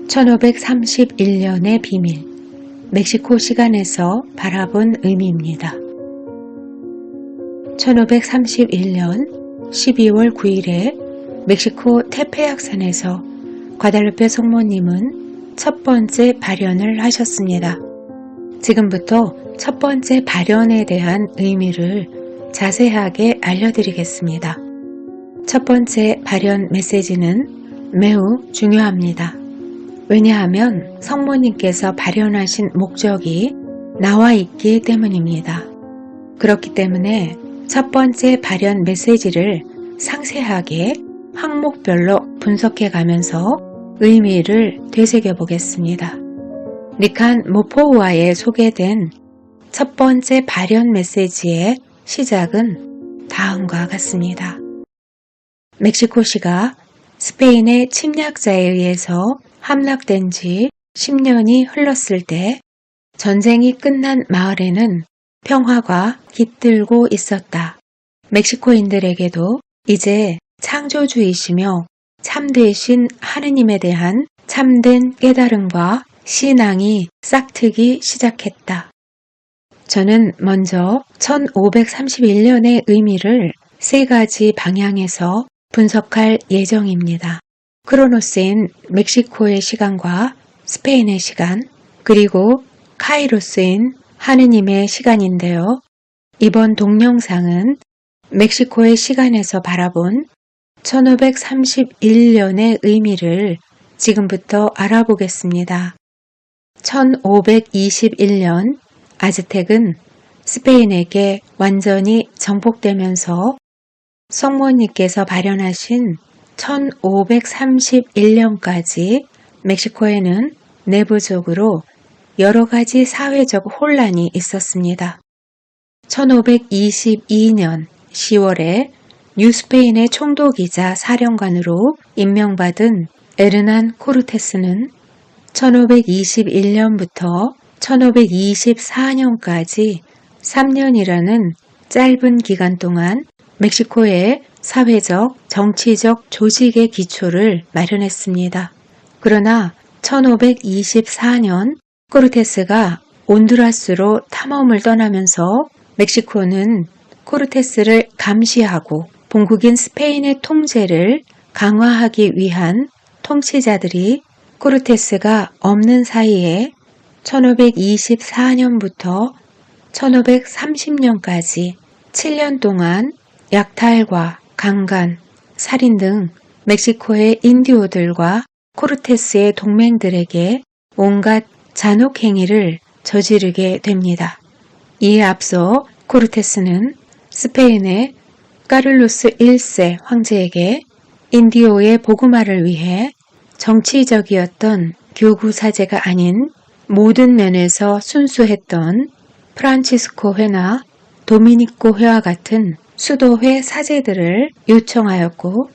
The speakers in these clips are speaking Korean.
1531년의 비밀, 멕시코 시간에서 바라본 의미입니다. 1531년 12월 9일에 멕시코 테페약산에서 과달루페 성모님은 첫 번째 발현을 하셨습니다. 지금부터 첫 번째 발현에 대한 의미를 자세하게 알려드리겠습니다. 첫 번째 발현 메시지는 매우 중요합니다. 왜냐하면 성모님께서 발현하신 목적이 나와 있기 때문입니다. 그렇기 때문에 첫 번째 발현 메시지를 상세하게 항목별로 분석해 가면서 의미를 되새겨 보겠습니다. 니칸 모포우아에 소개된 첫 번째 발현 메시지의 시작은 다음과 같습니다. 멕시코시가 스페인의 침략자에 의해서 함락된 지 10년이 흘렀을 때 전쟁이 끝난 마을에는 평화가 깃들고 있었다. 멕시코인들에게도 이제 창조주이시며 참되신 하느님에 대한 참된 깨달음과 신앙이 싹트기 시작했다. 저는 먼저 1531년의 의미를 세 가지 방향에서 분석할 예정입니다. 크로노스인 멕시코의 시간과 스페인의 시간, 그리고 카이로스인 하느님의 시간인데요. 이번 동영상은 멕시코의 시간에서 바라본 1531년의 의미를 지금부터 알아보겠습니다. 1521년 아즈텍은 스페인에게 완전히 정복되면서 성모님께서 발현하신 1531년까지 멕시코에는 내부적으로 여러 가지 사회적 혼란이 있었습니다. 1522년 10월에 뉴스페인의 총독이자 사령관으로 임명받은 에르난 코르테스는 1521년부터 1524년까지 3년이라는 짧은 기간 동안 멕시코의 사회적, 정치적 조직의 기초를 마련했습니다. 그러나 1524년 코르테스가 온두라스로 탐험을 떠나면서 멕시코는 코르테스를 감시하고 본국인 스페인의 통제를 강화하기 위한 통치자들이 코르테스가 없는 사이에 1524년부터 1530년까지 7년 동안 약탈과 강간, 살인 등 멕시코의 인디오들과 코르테스의 동맹들에게 온갖 잔혹 행위를 저지르게 됩니다. 이에 앞서 코르테스는 스페인의 카를로스 1세 황제에게 인디오의 복음화를 위해 정치적이었던 교구 사제가 아닌 모든 면에서 순수했던 프란치스코 회나 도미니코 회와 같은 수도회 사제들을 요청하였고,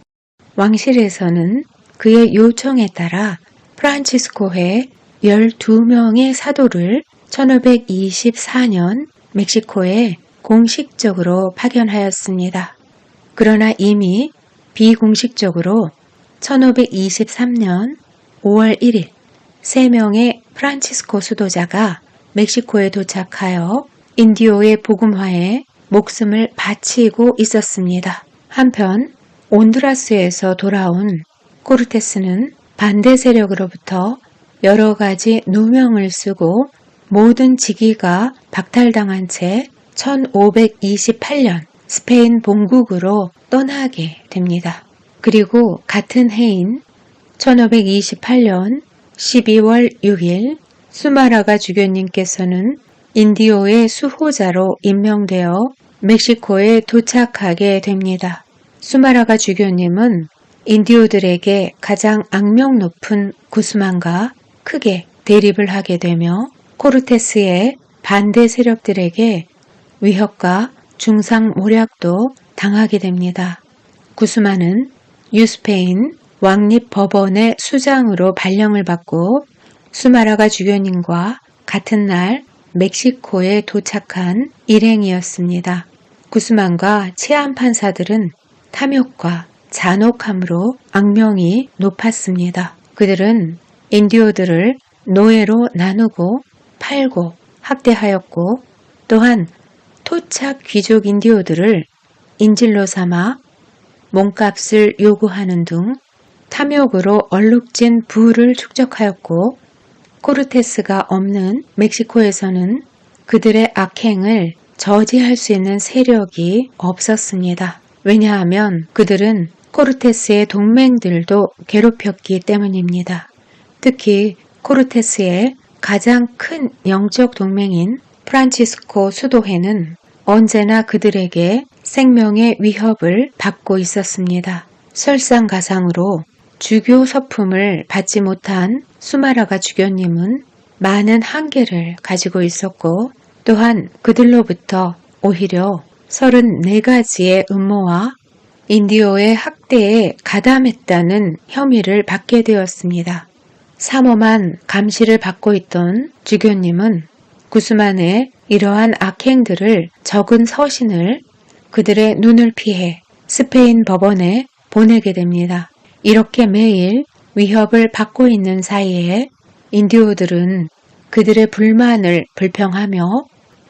왕실에서는 그의 요청에 따라 프란치스코 회 12명의 사도를 1524년 멕시코에 공식적으로 파견하였습니다. 그러나 이미 비공식적으로 1523년 5월 1일 3명의 프란치스코 수도자가 멕시코에 도착하여 인디오의 복음화에 목숨을 바치고 있었습니다. 한편 온두라스에서 돌아온 코르테스는 반대 세력으로부터 여러 가지 누명을 쓰고 모든 직위가 박탈당한 채 1528년 스페인 본국으로 떠나게 됩니다. 그리고 같은 해인 1528년 12월 6일 수마라가 주교님께서는 인디오의 수호자로 임명되어 멕시코에 도착하게 됩니다. 수마라가 주교님은 인디오들에게 가장 악명 높은 구스만과 크게 대립을 하게 되며 코르테스의 반대 세력들에게 위협과 중상모략도 당하게 됩니다. 구스만은 뉴스페인 왕립법원의 수장으로 발령을 받고 수마라가 주교님과 같은 날 멕시코에 도착한 일행이었습니다. 구스만과 치안 판사들은 탐욕과 잔혹함으로 악명이 높았습니다. 그들은 인디오들을 노예로 나누고 팔고 학대하였고 또한 토착 귀족 인디오들을 인질로 삼아 몸값을 요구하는 등 탐욕으로 얼룩진 부를 축적하였고 코르테스가 없는 멕시코에서는 그들의 악행을 저지할 수 있는 세력이 없었습니다. 왜냐하면 그들은 코르테스의 동맹들도 괴롭혔기 때문입니다. 특히 코르테스의 가장 큰 영적 동맹인 프란치스코 수도회는 언제나 그들에게 생명의 위협을 받고 있었습니다. 설상가상으로 주교 서품을 받지 못한 수마라가 주교님은 많은 한계를 가지고 있었고 또한 그들로부터 오히려 34가지의 음모와 인디오의 학대에 가담했다는 혐의를 받게 되었습니다. 삼엄한 감시를 받고 있던 주교님은 구스만의 이러한 악행들을 적은 서신을 그들의 눈을 피해 스페인 법원에 보내게 됩니다. 이렇게 매일 위협을 받고 있는 사이에 인디오들은 그들의 불만을 불평하며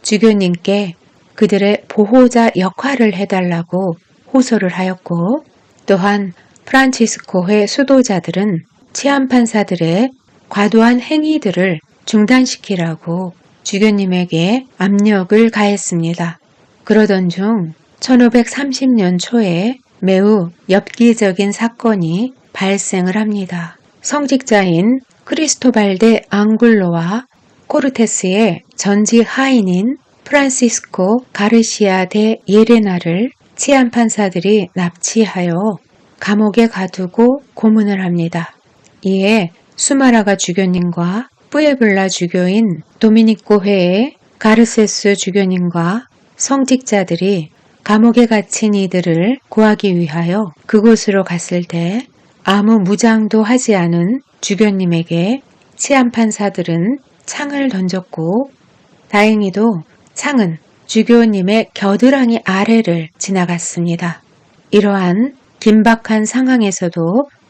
주교님께 그들의 보호자 역할을 해달라고 호소를 하였고 또한 프란치스코회 수도자들은 치안판사들의 과도한 행위들을 중단시키라고 주교님에게 압력을 가했습니다. 그러던 중 1530년 초에 매우 엽기적인 사건이 발생을 합니다. 성직자인 크리스토발 데 앙굴로와 코르테스의 전직 하인인 프란시스코 가르시아 데 예레나를 치안판사들이 납치하여 감옥에 가두고 고문을 합니다. 이에 수마라가 주교님과 뿌에블라 주교인 도미니코 회의 가르세스 주교님과 성직자들이 감옥에 갇힌 이들을 구하기 위하여 그곳으로 갔을 때 아무 무장도 하지 않은 주교님에게 치안판사들은 창을 던졌고 다행히도 창은 주교님의 겨드랑이 아래를 지나갔습니다. 이러한 긴박한 상황에서도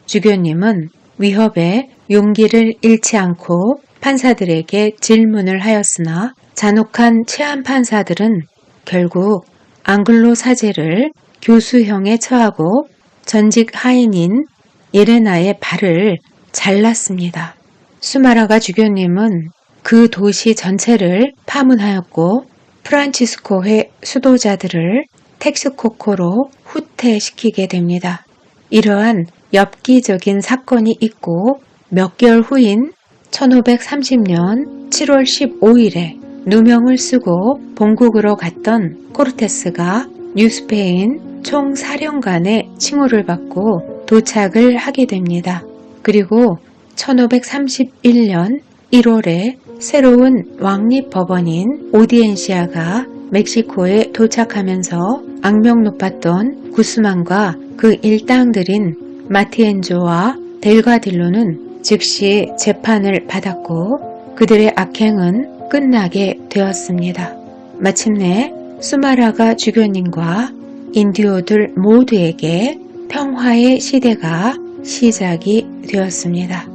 주교님은 위협에 용기를 잃지 않고 판사들에게 질문을 하였으나 잔혹한 치안판사들은 결국 앙글로 사제를 교수형에 처하고 전직 하인인 예레나의 발을 잘랐습니다. 수마라가 주교님은 그 도시 전체를 파문하였고 프란치스코회 수도자들을 텍스코코로 후퇴시키게 됩니다. 이러한 엽기적인 사건이 있고 몇 개월 후인 1530년 7월 15일에 누명을 쓰고 본국으로 갔던 코르테스가 뉴스페인 총사령관의 칭호를 받고 도착을 하게 됩니다. 그리고 1531년 1월에 새로운 왕립법원인 오디엔시아가 멕시코에 도착하면서 악명 높았던 구스만과 그 일당들인 마티엔조와 델가딜로는 즉시 재판을 받았고 그들의 악행은 끝나게 되었습니다. 마침내 수마라가 주교님과 인디오들 모두에게 평화의 시대가 시작이 되었습니다.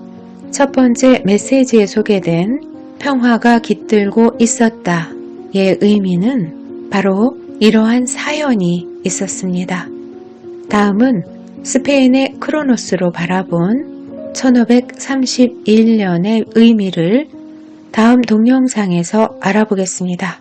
첫 번째 메시지에 소개된 평화가 깃들고 있었다의 의미는 바로 이러한 사연이 있었습니다. 다음은 스페인의 크로노스로 바라본 1531년의 의미를 다음 동영상에서 알아보겠습니다.